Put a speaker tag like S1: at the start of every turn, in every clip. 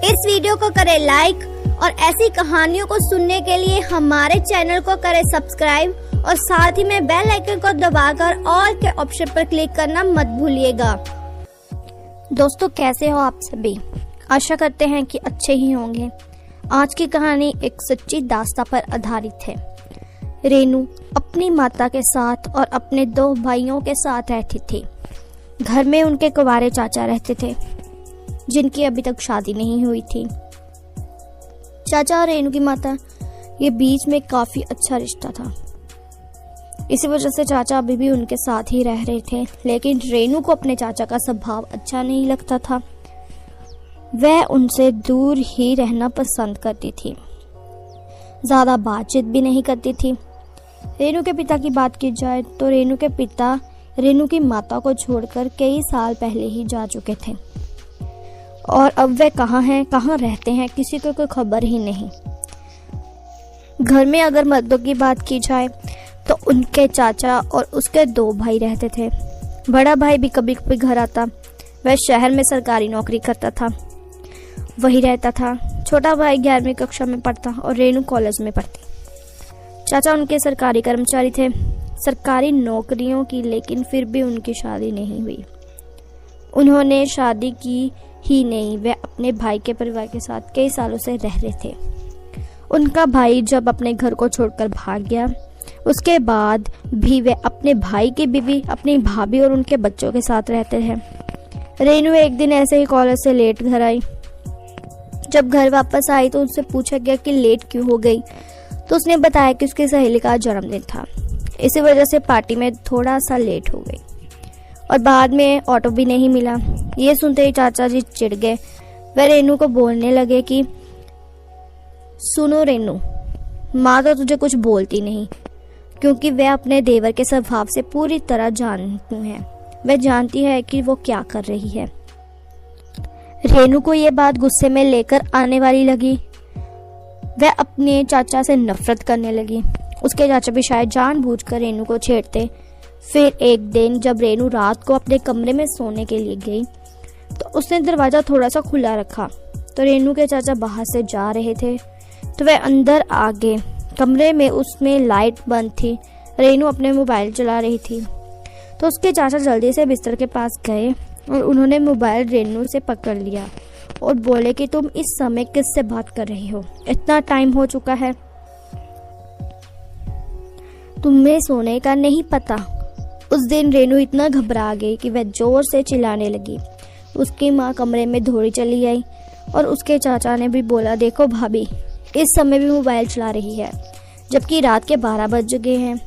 S1: इस वीडियो को करें लाइक और ऐसी कहानियों को सुनने के लिए हमारे चैनल को करें सब्सक्राइब और साथ ही में बेल आइकन को दबाकर ऑल के ऑप्शन पर क्लिक करना मत भूलिएगा। दोस्तों, कैसे हो आप सभी? आशा करते हैं कि अच्छे ही होंगे। आज की कहानी एक सच्ची दास्तां पर आधारित है। रेनू अपनी माता के साथ और अपने 2 भाइयों के साथ रहती थी। घर में उनके कुंवारे चाचा रहते थे जिनकी अभी तक शादी नहीं हुई थी। चाचा और रेनू की माता ये बीच में काफी अच्छा रिश्ता था। इसी वजह से चाचा अभी भी उनके साथ ही रह रहे थे, लेकिन रेनू को अपने चाचा का स्वभाव अच्छा नहीं लगता था। वह उनसे दूर ही रहना पसंद करती थी, ज्यादा बातचीत भी नहीं करती थी। रेनू के पिता की बात की जाए तो रेनू के पिता रेनू की माता को छोड़कर कई साल पहले ही जा चुके थे और अब वे कहाँ हैं, कहाँ रहते हैं, किसी को कोई खबर ही नहीं। घर में अगर मर्दों की बात की जाए तो उनके चाचा और उसके 2 भाई रहते थे। बड़ा भाई भी कभी कभी घर आता। वह शहर में सरकारी नौकरी करता था, वही रहता था। छोटा भाई 11वीं कक्षा में पढ़ता और रेनू कॉलेज में पढ़ती। चाचा उनके सरकारी कर्मचारी थे, सरकारी नौकरियों की, लेकिन फिर भी उनकी शादी नहीं हुई। उन्होंने शादी की ही नहीं, वे अपने भाई के परिवार के साथ कई सालों से रह रहे थे। उनका भाई जब अपने घर को छोड़कर भाग गया, उसके बाद भी वे अपने भाई की बीवी, अपनी भाभी और उनके बच्चों के साथ रहते हैं। रेनू एक दिन ऐसे ही कॉलेज से लेट घर आई। जब घर वापस आई तो उससे पूछा गया कि लेट क्यों हो गई, तो उसने बताया कि उसकी सहेली का जन्मदिन था, इसी वजह से पार्टी में थोड़ा सा लेट हो गई और बाद में ऑटो भी नहीं मिला। ये सुनते ही चाचा जी चिढ़ गए। वह रेनू को बोलने लगे कि सुनो रेनू, माँ तो तुझे कुछ बोलती नहीं, क्योंकि वह अपने देवर के स्वभाव से पूरी तरह जानती है। वह जानती है कि वो क्या कर रही है। रेनू को ये बात गुस्से में लेकर आने वाली लगी। वह अपने चाचा से नफरत करने लगी। उसके चाचा भी शायद जानबूझकर रेनू को छेड़ते। फिर एक दिन जब रेनू रात को अपने कमरे में सोने के लिए गई तो उसने दरवाजा थोड़ा सा खुला रखा, तो रेनू के चाचा बाहर से जा रहे थे तो वह अंदर आ गए। कमरे में उसमें लाइट बंद थी। रेनू अपने मोबाइल चला रही थी तो उसके चाचा जल्दी से बिस्तर के पास गए और उन्होंने मोबाइल रेनू से पकड़ लिया और बोले कि तुम इस समय किससे बात कर रही हो? इतना टाइम हो चुका है, तुम्हें सोने का नहीं पता? उस दिन रेनू इतना घबरा गई कि वह जोर से चिल्लाने लगी। उसकी माँ कमरे में दौड़ी चली आई और उसके चाचा ने भी बोला, देखो भाभी, इस समय भी मोबाइल चला रही है, जबकि रात के 12 बज गए हैं।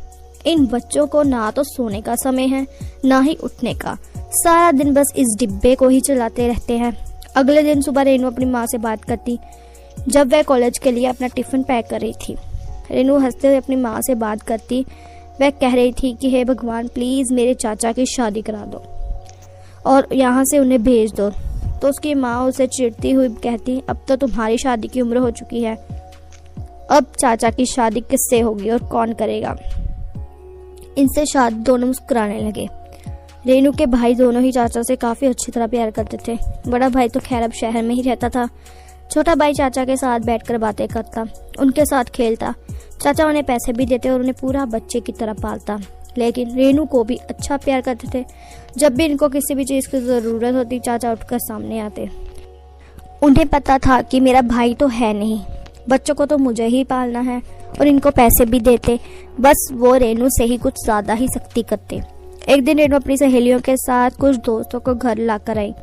S1: इन बच्चों को ना तो सोने का समय है ना ही उठने का, सारा दिन बस इस डिब्बे को ही चलाते रहते हैं। अगले दिन सुबह रेनू अपनी माँ से बात करती जब वह कॉलेज के लिए अपना टिफिन पैक कर रही थी। रेनू हंसते हुए अपनी माँ से बात करती। वह कह रही थी कि हे भगवान, प्लीज मेरे चाचा की शादी करा दो और यहाँ से उन्हें भेज दो। तो उसकी माँ उसे चिढ़ती हुई कहती, अब तो तुम्हारी शादी की उम्र हो चुकी है, अब चाचा की शादी किससे होगी और कौन करेगा? इनसे शादी दोनों मुस्कुराने लगे। रेनू के भाई दोनों ही चाचा से काफी अच्छी तरह प्यार करते थे। बड़ा भाई तो खैर अब शहर में ही रहता था। छोटा भाई चाचा के साथ बैठकर बातें करता, उनके साथ खेलता। चाचा उन्हें पैसे भी देते और उन्हें पूरा बच्चे की तरह पालता। लेकिन रेनू को भी अच्छा प्यार करते थे। जब भी इनको किसी भी चीज की जरूरत होती, चाचा उठकर सामने आते। उन्हें पता था कि मेरा भाई तो है नहीं, बच्चों को तो मुझे ही पालना है, और इनको पैसे भी देते। बस वो रेनू से ही कुछ ज्यादा ही सख्ती करते। एक दिन रेनू अपनी सहेलियों के साथ कुछ दोस्तों को घर लाकर आई।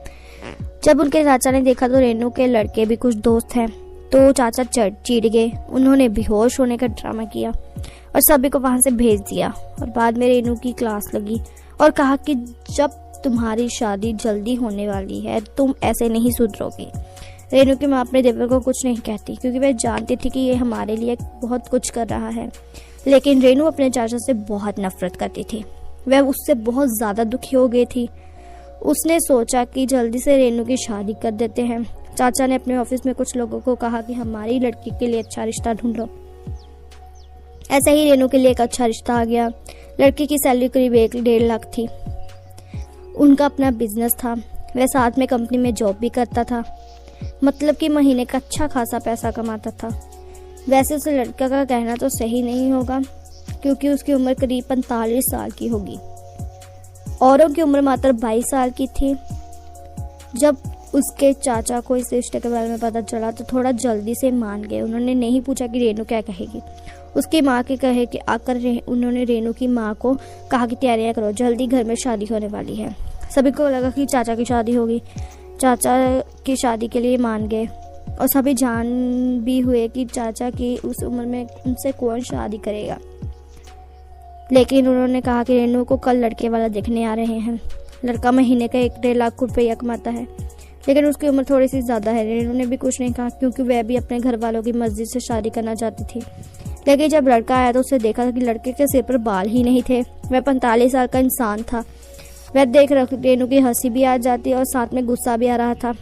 S1: जब उनके चाचा ने देखा तो रेनू के लड़के भी कुछ दोस्त हैं, तो चाचा चिढ़ गए। उन्होंने बेहोश होने का ड्रामा किया और सभी को वहां से भेज दिया। और बाद में रेनू की क्लास लगी और कहा कि जब तुम्हारी शादी जल्दी होने वाली है, तुम ऐसे नहीं सुधरोगी। रेनू की माँ अपने देवर को कुछ नहीं कहती, क्योंकि वह जानती थी कि ये हमारे लिए बहुत कुछ कर रहा है। लेकिन रेनू अपने चाचा से बहुत नफरत करती थी। वह उससे बहुत ज्यादा दुखी हो गई थी। उसने सोचा कि जल्दी से रेनू की शादी कर देते हैं। चाचा ने अपने ऑफिस में कुछ लोगों को कहा कि हमारी लड़की के लिए अच्छा रिश्ता ढूंढो। ऐसे ही रेनू के लिए एक अच्छा रिश्ता आ गया। लड़की की सैलरी करीब 1-1.5 लाख थी। उनका अपना बिजनेस था। वह साथ में कंपनी में जॉब भी करता था। मतलब कि महीने का अच्छा खासा पैसा कमाता था। वैसे उस लड़का का कहना तो सही नहीं होगा, क्योंकि उसकी उम्र करीब 45 साल की होगी। औरों की उम्र मात्र 22 साल की थी। जब उसके चाचा को इस रिश्ते के बारे में पता चला तो थोड़ा जल्दी से मान गए। उन्होंने नहीं पूछा कि रेनू क्या कहेगी। उसकी माँ के कहे कि आकर उन्होंने रेनू की माँ को कहा कि तैयारियां करो, जल्दी घर में शादी होने वाली है। सभी को लगा कि चाचा की शादी होगी। चाचा की शादी के लिए मान गए और सभी जान भी हुए कि चाचा की उस उम्र में उनसे कौन शादी करेगा। लेकिन उन्होंने कहा कि रेनू को कल लड़के वाला देखने आ रहे हैं। लड़का महीने का 1-1.5 लाख रुपया कमाता है, लेकिन उसकी उम्र थोड़ी सी ज़्यादा है। रेनू ने भी कुछ नहीं कहा, क्योंकि वह भी अपने घर वालों की मर्जी से शादी करना चाहती थी। लेकिन जब लड़का आया तो उसे देखा कि लड़के के सिर पर बाल ही नहीं थे। वह 45 साल का इंसान था। वह देख रेनू की हंसी भी आ जाती और साथ में गुस्सा भी आ रहा था।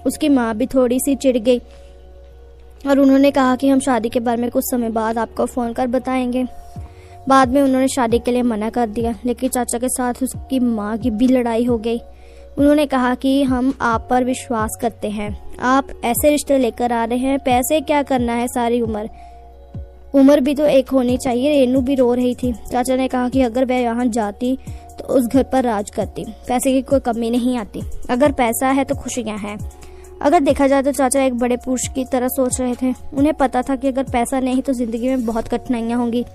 S1: उसकी माँ भी थोड़ी सी चिढ़ गई और उन्होंने कहा कि हम शादी के बारे में कुछ समय बाद आपको फ़ोन कर बताएंगे। बाद में उन्होंने शादी के लिए मना कर दिया, लेकिन चाचा के साथ उसकी माँ की भी लड़ाई हो गई। उन्होंने कहा कि हम आप पर विश्वास करते हैं, आप ऐसे रिश्ते लेकर आ रहे हैं, पैसे क्या करना है, सारी उम्र भी तो एक होनी चाहिए। रेनू भी रो रही थी। चाचा ने कहा कि अगर वह यहाँ जाती तो उस घर पर राज करती, पैसे की कोई कमी नहीं आती। अगर पैसा है तो खुशियाँ हैं। अगर देखा जाए तो चाचा एक बड़े पुरुष की तरह सोच रहे थे। उन्हें पता था कि अगर पैसा नहीं तो जिंदगी में बहुत कठिनाइयाँ होंगी।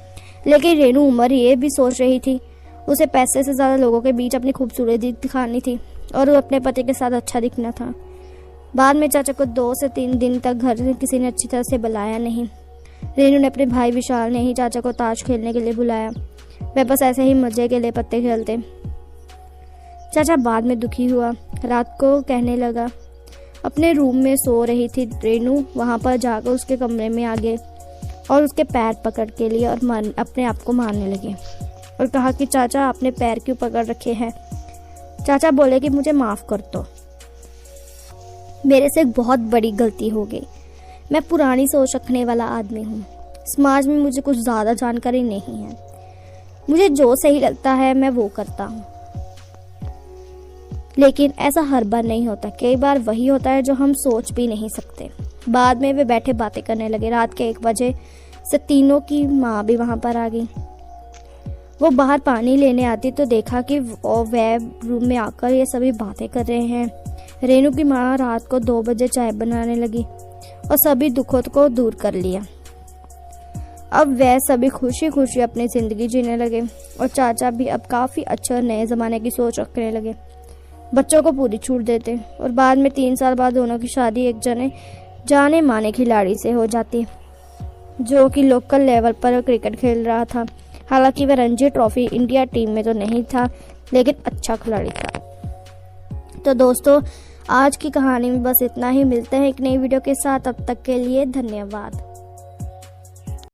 S1: लेकिन रेनू उम्र ये भी सोच रही थी, उसे पैसे से ज़्यादा लोगों के बीच अपनी खूबसूरती दिखानी थी और अपने पति के साथ अच्छा दिखना था। बाद में चाचा को 2 से 3 दिन तक घर से किसी ने अच्छी तरह से बुलाया नहीं। रेनू ने अपने भाई विशाल ने ही चाचा को ताश खेलने के लिए बुलाया। वह बस ऐसे ही मजे के लिए पत्ते खेलते। चाचा बाद में दुखी हुआ। रात को कहने लगा। अपने रूम में सो रही थी रेनू, वहां पर जाकर उसके कमरे में आ गए और उसके पैर पकड़ के लिए और अपने आप को मारने लगे और कहा कि चाचा आपने पैर क्यों पकड़ रखे हैं। चाचा बोले कि मुझे माफ़ कर दो, मेरे से एक बहुत बड़ी गलती हो गई। मैं पुरानी सोच रखने वाला आदमी हूँ। समाज में मुझे कुछ ज़्यादा जानकारी नहीं है। मुझे जो सही लगता है मैं वो करता हूँ। लेकिन ऐसा हर बार नहीं होता, कई बार वही होता है जो हम सोच भी नहीं सकते। बाद में वे बैठे बातें करने लगे। रात के 1 बजे से तीनों की माँ भी वहाँ पर आ गई। वो बाहर पानी लेने आती तो देखा कि वह रूम में आकर ये सभी बातें कर रहे हैं। रेनू की माँ रात को 2 बजे चाय बनाने लगी और सभी दुखों को दूर कर लिया। अब वह सभी खुशी खुशी अपनी ज़िंदगी जीने लगे और चाचा भी अब काफ़ी अच्छा नए ज़माने की सोच रखने लगे। बच्चों को पूरी छूट देते और बाद में 3 साल बाद दोनों की शादी एक जाने माने खिलाड़ी से हो जाती, जो कि लोकल लेवल पर क्रिकेट खेल रहा था। हालांकि वह रणजी ट्रॉफी इंडिया टीम में तो नहीं था, लेकिन अच्छा खिलाड़ी था। तो दोस्तों, आज की कहानी में बस इतना ही। मिलते हैं एक नई वीडियो के साथ। अब तक के लिए धन्यवाद।